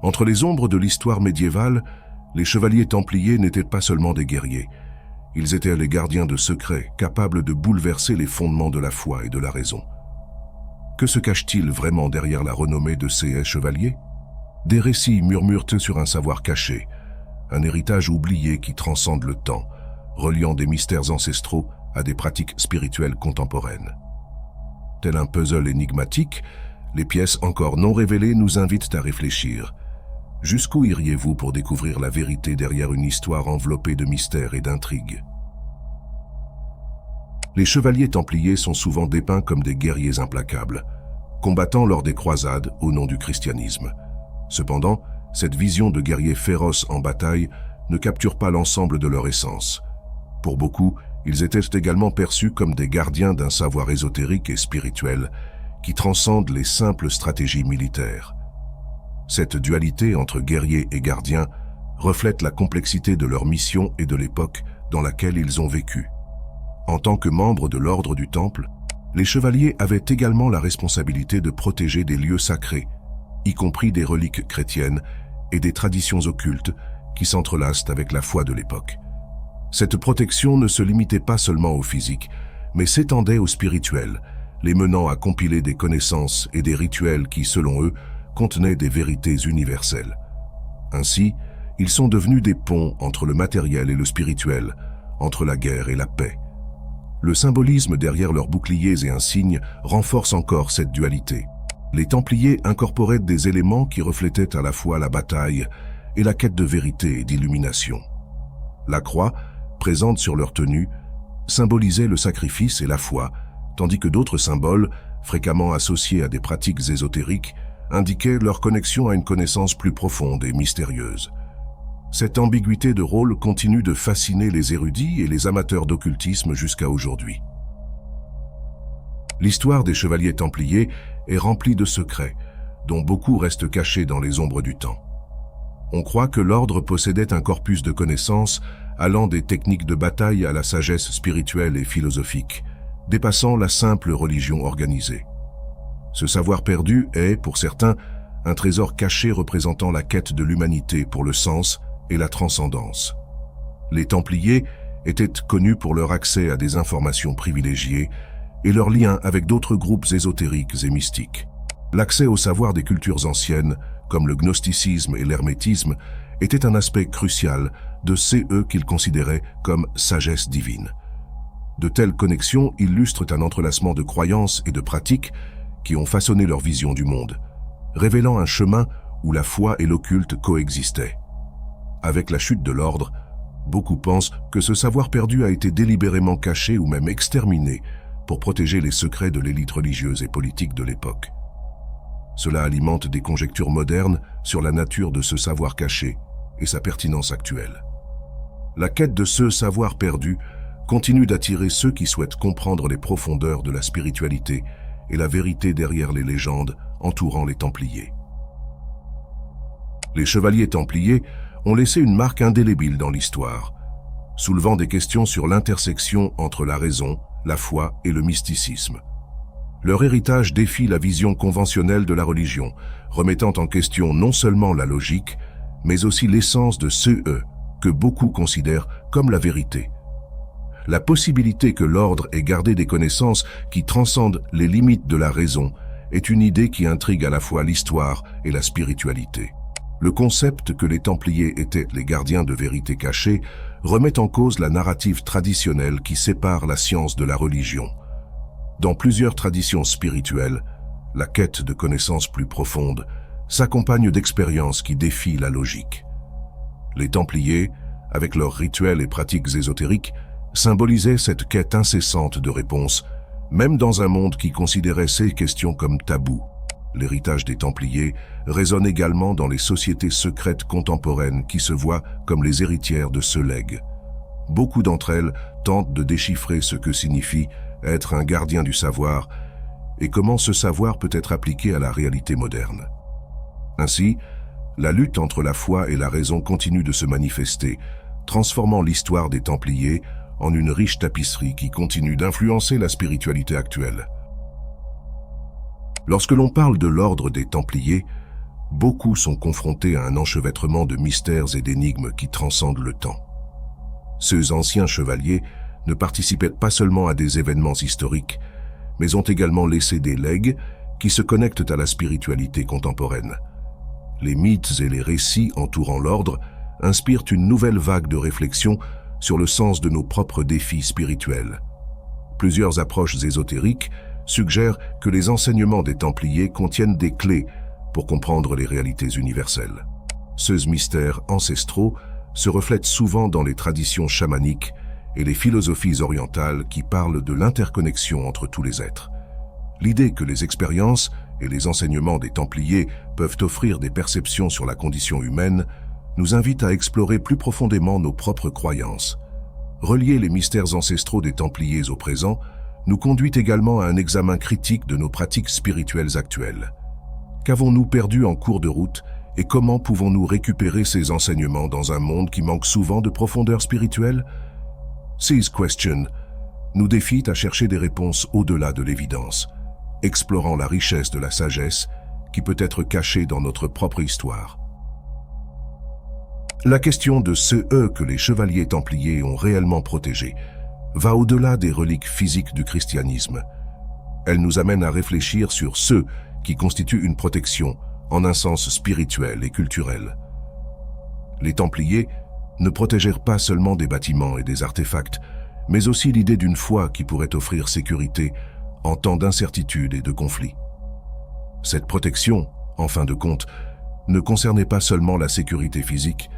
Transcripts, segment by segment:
Entre les ombres de l'histoire médiévale, les chevaliers templiers n'étaient pas seulement des guerriers. Ils étaient les gardiens de secrets, capables de bouleverser les fondements de la foi et de la raison. Que se cache-t-il vraiment derrière la renommée de ces chevaliers? Des récits murmurent sur un savoir caché, un héritage oublié qui transcende le temps, reliant des mystères ancestraux à des pratiques spirituelles contemporaines. Tel un puzzle énigmatique, les pièces encore non révélées nous invitent à réfléchir. Jusqu'où iriez-vous pour découvrir la vérité derrière une histoire enveloppée de mystères et d'intrigues? Les chevaliers templiers sont souvent dépeints comme des guerriers implacables, combattant lors des croisades au nom du christianisme. Cependant, cette vision de guerriers féroces en bataille ne capture pas l'ensemble de leur essence. Pour beaucoup, ils étaient également perçus comme des gardiens d'un savoir ésotérique et spirituel qui transcende les simples stratégies militaires. Cette dualité entre guerriers et gardiens reflète la complexité de leur mission et de l'époque dans laquelle ils ont vécu. En tant que membres de l'ordre du Temple, les chevaliers avaient également la responsabilité de protéger des lieux sacrés, y compris des reliques chrétiennes et des traditions occultes qui s'entrelacent avec la foi de l'époque. Cette protection ne se limitait pas seulement au physique, mais s'étendait au spirituel, les menant à compiler des connaissances et des rituels qui, selon eux, contenaient des vérités universelles. Ainsi, ils sont devenus des ponts entre le matériel et le spirituel, entre la guerre et la paix. Le symbolisme derrière leurs boucliers et insignes renforce encore cette dualité. Les Templiers incorporaient des éléments qui reflétaient à la fois la bataille et la quête de vérité et d'illumination. La croix, présente sur leur tenue, symbolisait le sacrifice et la foi, tandis que d'autres symboles, fréquemment associés à des pratiques ésotériques, indiquaient leur connexion à une connaissance plus profonde et mystérieuse. Cette ambiguïté de rôle continue de fasciner les érudits et les amateurs d'occultisme jusqu'à aujourd'hui. L'histoire des chevaliers templiers est remplie de secrets, dont beaucoup restent cachés dans les ombres du temps. On croit que l'ordre possédait un corpus de connaissances allant des techniques de bataille à la sagesse spirituelle et philosophique, dépassant la simple religion organisée. Ce savoir perdu est, pour certains, un trésor caché représentant la quête de l'humanité pour le sens et la transcendance. Les Templiers étaient connus pour leur accès à des informations privilégiées et leur lien avec d'autres groupes ésotériques et mystiques. L'accès au savoir des cultures anciennes, comme le gnosticisme et l'hermétisme, était un aspect crucial de CE qu'ils considéraient comme sagesse divine. De telles connexions illustrent un entrelacement de croyances et de pratiques qui ont façonné leur vision du monde, révélant un chemin où la foi et l'occulte coexistaient. Avec la chute de l'ordre, beaucoup pensent que ce savoir perdu a été délibérément caché ou même exterminé pour protéger les secrets de l'élite religieuse et politique de l'époque. Cela alimente des conjectures modernes sur la nature de ce savoir caché et sa pertinence actuelle. La quête de ce savoir perdu continue d'attirer ceux qui souhaitent comprendre les profondeurs de la spiritualité et la vérité derrière les légendes entourant les Templiers. Les chevaliers templiers ont laissé une marque indélébile dans l'histoire, soulevant des questions sur l'intersection entre la raison, la foi et le mysticisme. Leur héritage défie la vision conventionnelle de la religion, remettant en question non seulement la logique, mais aussi l'essence de ce que beaucoup considèrent comme la vérité. La possibilité que l'ordre ait gardé des connaissances qui transcendent les limites de la raison est une idée qui intrigue à la fois l'histoire et la spiritualité. Le concept que les Templiers étaient les gardiens de vérités cachées remet en cause la narrative traditionnelle qui sépare la science de la religion. Dans plusieurs traditions spirituelles, la quête de connaissances plus profondes s'accompagne d'expériences qui défient la logique. Les Templiers, avec leurs rituels et pratiques ésotériques, symbolisaient cette quête incessante de réponses, même dans un monde qui considérait ces questions comme tabous. L'héritage des Templiers résonne également dans les sociétés secrètes contemporaines qui se voient comme les héritières de ce legs. Beaucoup d'entre elles tentent de déchiffrer ce que signifie être un gardien du savoir et comment ce savoir peut être appliqué à la réalité moderne. Ainsi, la lutte entre la foi et la raison continue de se manifester, transformant l'histoire des Templiers en une riche tapisserie qui continue d'influencer la spiritualité actuelle. Lorsque l'on parle de l'ordre des Templiers, beaucoup sont confrontés à un enchevêtrement de mystères et d'énigmes qui transcendent le temps. Ces anciens chevaliers ne participaient pas seulement à des événements historiques, mais ont également laissé des legs qui se connectent à la spiritualité contemporaine. Les mythes et les récits entourant l'ordre inspirent une nouvelle vague de réflexion sur le sens de nos propres défis spirituels. Plusieurs approches ésotériques suggèrent que les enseignements des Templiers contiennent des clés pour comprendre les réalités universelles. Ces mystères ancestraux se reflètent souvent dans les traditions chamaniques et les philosophies orientales qui parlent de l'interconnexion entre tous les êtres. L'idée que les expériences et les enseignements des Templiers peuvent offrir des perceptions sur la condition humaine nous invite à explorer plus profondément nos propres croyances. Relier les mystères ancestraux des Templiers au présent nous conduit également à un examen critique de nos pratiques spirituelles actuelles. Qu'avons-nous perdu en cours de route et comment pouvons-nous récupérer ces enseignements dans un monde qui manque souvent de profondeur spirituelle? Ces questions nous défient à chercher des réponses au-delà de l'évidence, explorant la richesse de la sagesse qui peut être cachée dans notre propre histoire. La question de ceux que les chevaliers templiers ont réellement protégés va au-delà des reliques physiques du christianisme. Elle nous amène à réfléchir sur ceux qui constituent une protection en un sens spirituel et culturel. Les Templiers ne protégèrent pas seulement des bâtiments et des artefacts, mais aussi l'idée d'une foi qui pourrait offrir sécurité en temps d'incertitude et de conflit. Cette protection, en fin de compte, ne concernait pas seulement la sécurité physique,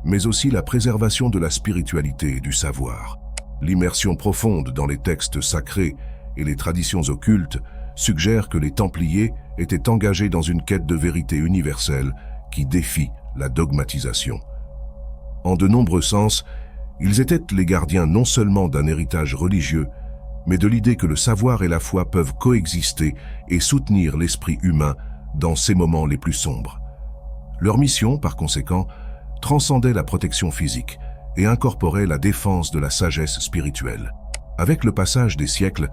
mais aussi la préservation de la spiritualité et du savoir. L'immersion profonde dans les textes sacrés et les traditions occultes suggère que les Templiers étaient engagés dans une quête de vérité universelle qui défie la dogmatisation. En de nombreux sens, ils étaient les gardiens non seulement d'un héritage religieux, mais de l'idée que le savoir et la foi peuvent coexister et soutenir l'esprit humain dans ces moments les plus sombres. Leur mission, par conséquent, transcendait la protection physique et incorporait la défense de la sagesse spirituelle. Avec le passage des siècles,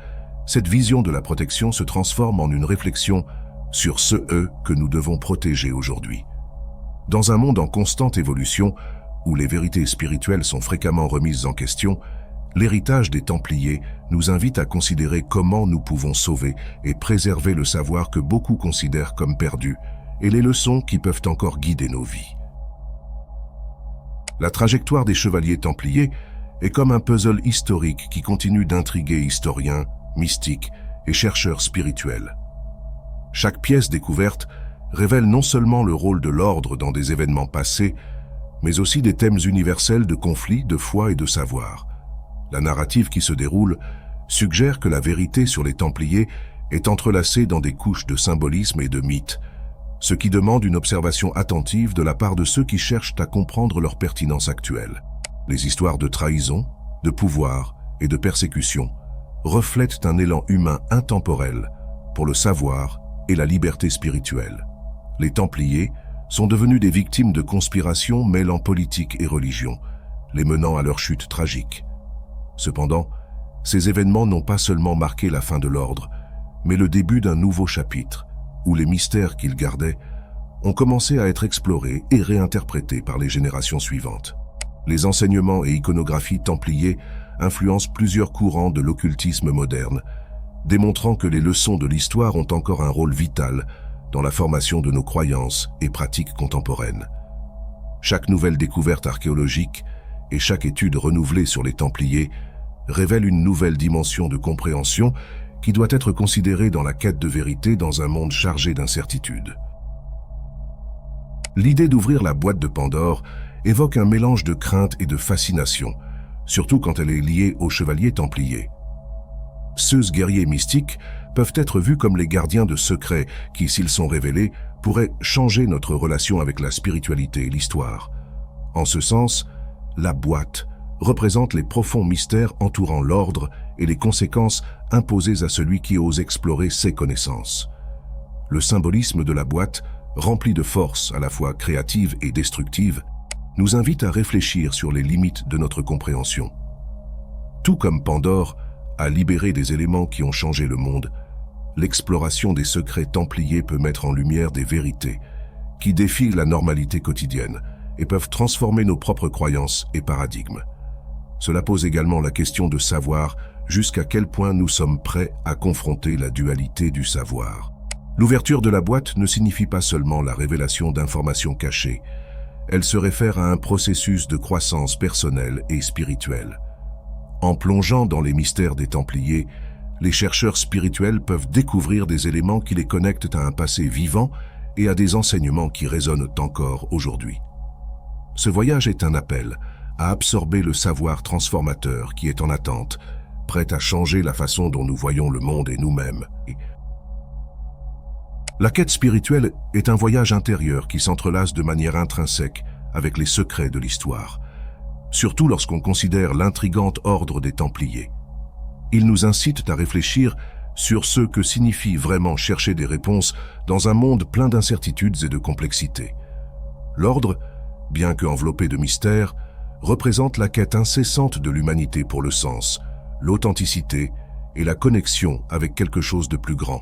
cette vision de la protection se transforme en une réflexion sur ceux que nous devons protéger aujourd'hui. Dans un monde en constante évolution, où les vérités spirituelles sont fréquemment remises en question, l'héritage des Templiers nous invite à considérer comment nous pouvons sauver et préserver le savoir que beaucoup considèrent comme perdu et les leçons qui peuvent encore guider nos vies. La trajectoire des chevaliers Templiers est comme un puzzle historique qui continue d'intriguer historiens, mystiques et chercheurs spirituels. Chaque pièce découverte révèle non seulement le rôle de l'ordre dans des événements passés, mais aussi des thèmes universels de conflit, de foi et de savoir. La narrative qui se déroule suggère que la vérité sur les Templiers est entrelacée dans des couches de symbolisme et de mythes, ce qui demande une observation attentive de la part de ceux qui cherchent à comprendre leur pertinence actuelle. Les histoires de trahison, de pouvoir et de persécution reflètent un élan humain intemporel pour le savoir et la liberté spirituelle. Les Templiers sont devenus des victimes de conspirations mêlant politique et religion, les menant à leur chute tragique. Cependant, ces événements n'ont pas seulement marqué la fin de l'ordre, mais le début d'un nouveau chapitre, où les mystères qu'ils gardaient ont commencé à être explorés et réinterprétés par les générations suivantes. Les enseignements et iconographies templiers influencent plusieurs courants de l'occultisme moderne, démontrant que les leçons de l'histoire ont encore un rôle vital dans la formation de nos croyances et pratiques contemporaines. Chaque nouvelle découverte archéologique et chaque étude renouvelée sur les Templiers révèle une nouvelle dimension de compréhension qui doit être considérée dans la quête de vérité dans un monde chargé d'incertitudes. L'idée d'ouvrir la boîte de Pandore évoque un mélange de crainte et de fascination, surtout quand elle est liée aux chevaliers templiers. Ces guerriers mystiques peuvent être vus comme les gardiens de secrets qui, s'ils sont révélés, pourraient changer notre relation avec la spiritualité et l'histoire. En ce sens, la boîte représente les profonds mystères entourant l'ordre et les conséquences imposées à celui qui ose explorer ses connaissances. Le symbolisme de la boîte, rempli de force à la fois créative et destructive, nous invite à réfléchir sur les limites de notre compréhension. Tout comme Pandore a libéré des éléments qui ont changé le monde, l'exploration des secrets templiers peut mettre en lumière des vérités qui défient la normalité quotidienne et peuvent transformer nos propres croyances et paradigmes. Cela pose également la question de savoir jusqu'à quel point nous sommes prêts à confronter la dualité du savoir. L'ouverture de la boîte ne signifie pas seulement la révélation d'informations cachées, elle se réfère à un processus de croissance personnelle et spirituelle. En plongeant dans les mystères des Templiers, les chercheurs spirituels peuvent découvrir des éléments qui les connectent à un passé vivant et à des enseignements qui résonnent encore aujourd'hui. Ce voyage est un appel à absorber le savoir transformateur qui est en attente, prêt à changer la façon dont nous voyons le monde et nous-mêmes. La quête spirituelle est un voyage intérieur qui s'entrelace de manière intrinsèque avec les secrets de l'histoire, surtout lorsqu'on considère l'intrigante ordre des Templiers. Ils nous incitent à réfléchir sur ce que signifie vraiment chercher des réponses dans un monde plein d'incertitudes et de complexité. L'ordre, bien qu'enveloppé de mystères, représente la quête incessante de l'humanité pour le sens, l'authenticité et la connexion avec quelque chose de plus grand.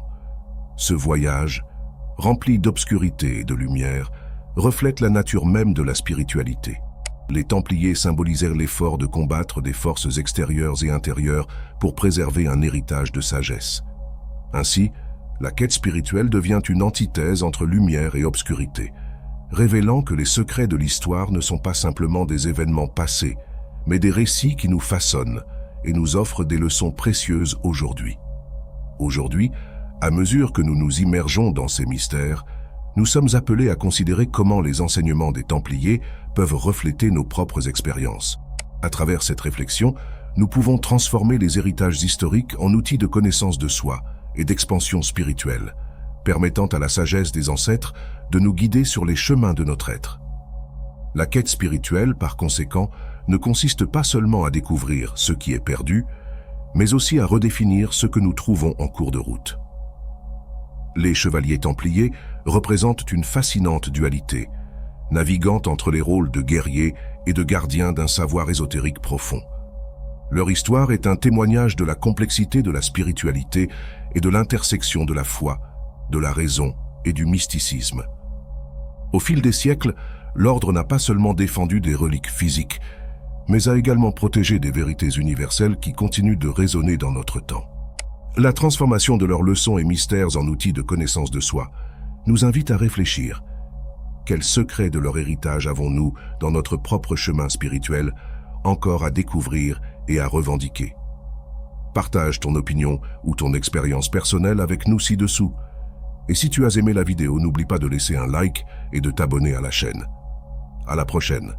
Ce voyage, rempli d'obscurité et de lumière, reflète la nature même de la spiritualité. Les Templiers symbolisèrent l'effort de combattre des forces extérieures et intérieures pour préserver un héritage de sagesse. Ainsi, la quête spirituelle devient une antithèse entre lumière et obscurité, révélant que les secrets de l'histoire ne sont pas simplement des événements passés, mais des récits qui nous façonnent et nous offrent des leçons précieuses aujourd'hui. Aujourd'hui, à mesure que nous nous immergeons dans ces mystères, nous sommes appelés à considérer comment les enseignements des Templiers peuvent refléter nos propres expériences. À travers cette réflexion, nous pouvons transformer les héritages historiques en outils de connaissance de soi et d'expansion spirituelle, permettant à la sagesse des ancêtres de nous guider sur les chemins de notre être. La quête spirituelle, par conséquent, ne consiste pas seulement à découvrir ce qui est perdu, mais aussi à redéfinir ce que nous trouvons en cours de route. Les chevaliers templiers représentent une fascinante dualité, naviguant entre les rôles de guerriers et de gardiens d'un savoir ésotérique profond. Leur histoire est un témoignage de la complexité de la spiritualité et de l'intersection de la foi, de la raison et du mysticisme. Au fil des siècles, l'ordre n'a pas seulement défendu des reliques physiques, mais a également protégé des vérités universelles qui continuent de résonner dans notre temps. La transformation de leurs leçons et mystères en outils de connaissance de soi nous invite à réfléchir. Quels secrets de leur héritage avons-nous dans notre propre chemin spirituel encore à découvrir et à revendiquer? Partage ton opinion ou ton expérience personnelle avec nous ci-dessous. Et si tu as aimé la vidéo, n'oublie pas de laisser un like et de t'abonner à la chaîne. À la prochaine.